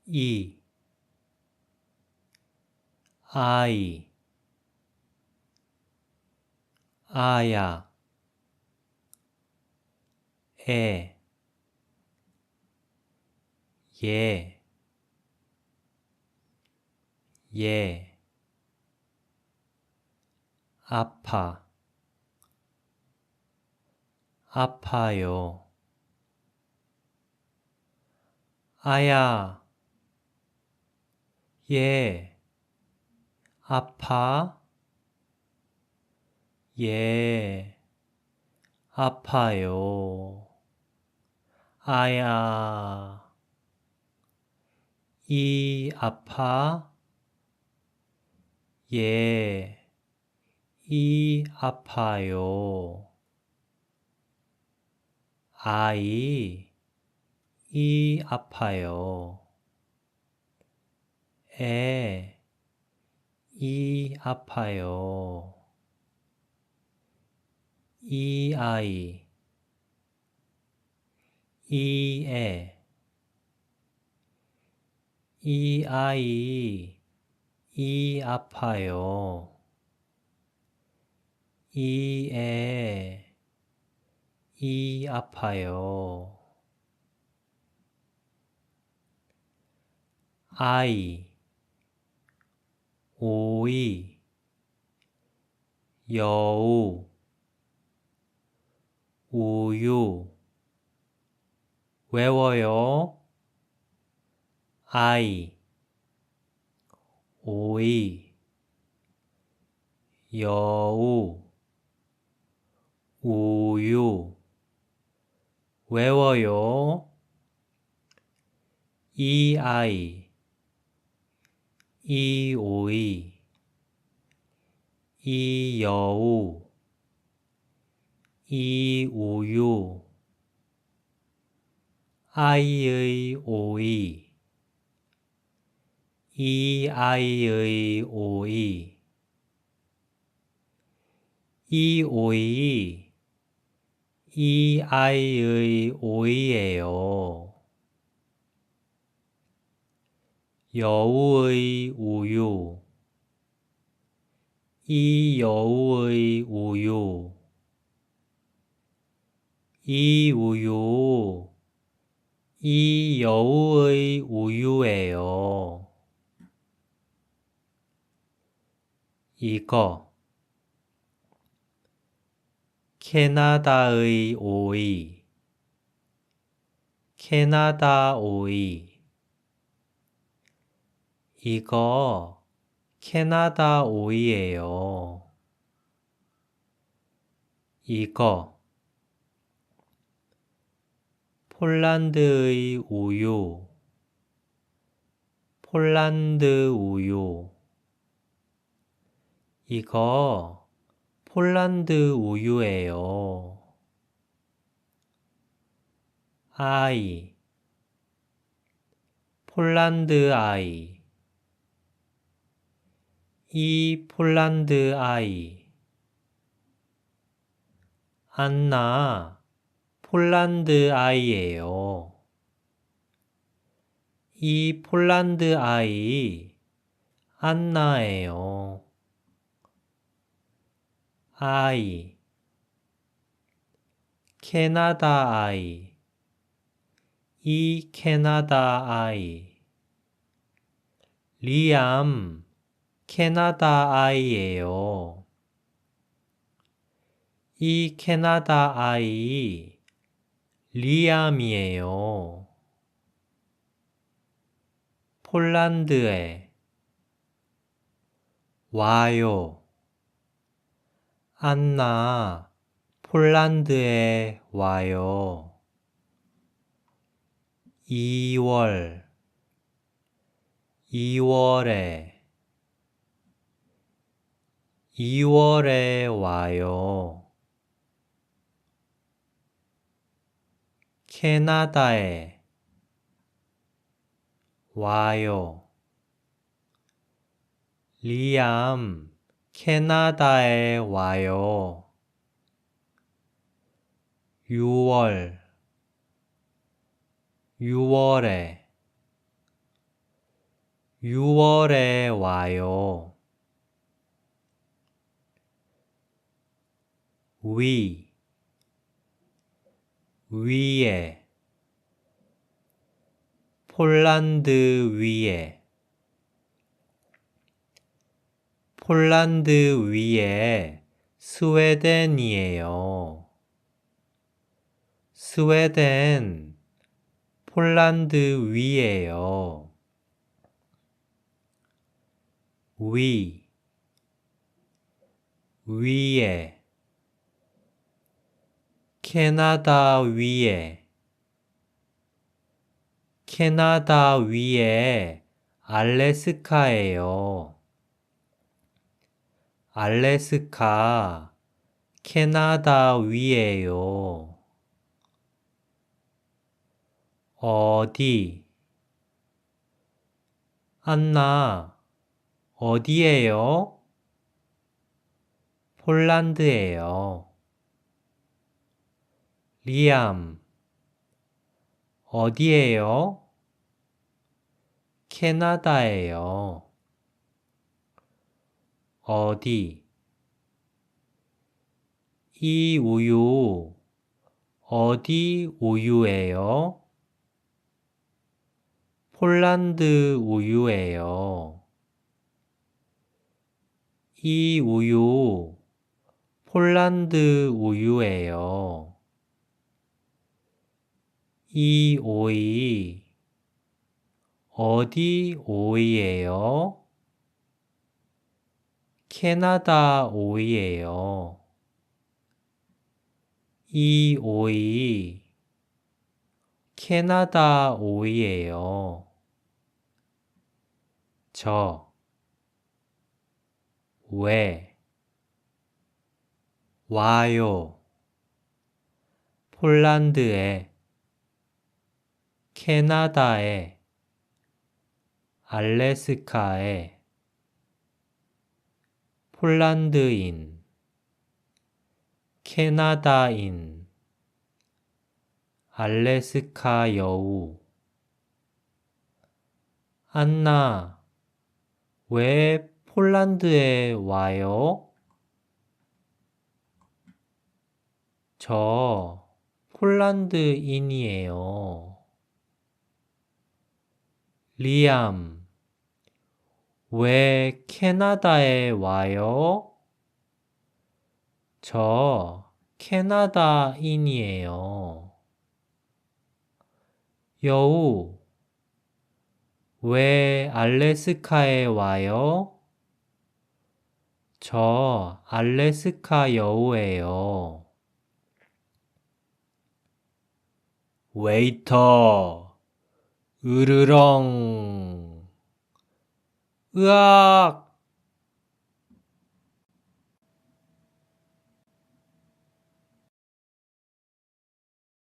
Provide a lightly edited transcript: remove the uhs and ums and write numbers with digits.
이, 아이, 아야, 애, 예, 예, 아파, 아파요, 아야, 예, 아파, 예, 아파요, 아야, 이 아파, 예, 이 아파요, 아이, 이 아파요, 애, 이 아파요, 이 아이, 이 애, 이 아이, 이 아파요, 이 애, 이 아파요, 아이, 오이, 여우, 우유, 외워요, 아이, 오이, 여우, 우유, 외워요, 이 아이, 이 오이, 이 여우, 이 우유, 아이의 오이, 이 아이의 오이, 이 오이, 이 아이의 오이예요. 여우의 우유, 이 여우의 우유, 이 우유, 이 여우의 우유예요. 이거, 캐나다의 오이, 캐나다 오이. 이거, 캐나다 오이예요. 이거, 폴란드의 우유, 폴란드 우유. 이거, 폴란드 우유예요. 아이, 폴란드 아이, 이 폴란드 아이. 안나, 폴란드 아이예요. 이 폴란드 아이, 안나예요. 아이, 캐나다 아이, 이 캐나다 아이. 리암, 캐나다 아이예요. 이 캐나다 아이, 리암이에요. 폴란드에 와요. 안나, 폴란드에 와요. 2월, 2월에 와요. 캐나다에 와요. 리암, 캐나다에 와요. 6월, 6월에 6월에 와요. 위에 폴란드 위에 스웨덴이에요. 스웨덴 폴란드 위에요. 위에 캐나다 위에 알래스카예요. 알래스카 캐나다 위에요. 어디? 안나, 어디에요? 폴란드에요. 리암, 어디에요? 캐나다에요. 어디? 이 우유, 어디 우유예요? 폴란드 우유예요. 이 우유, 폴란드 우유예요. 이 오이, 어디 오이예요? 캐나다 오이예요. 이 오이, 캐나다 오이예요. 왜, 와요. 폴란드에, 캐나다에, 알래스카에, 폴란드인, 캐나다인, 알래스카 여우. 안나, 왜 폴란드에 와요? 저 폴란드인이에요. 리암, 왜 캐나다에 와요? 저 캐나다인이에요. 여우, 왜 알래스카에 와요? 저 알래스카 여우예요. 웨이터, 으르렁, 으악!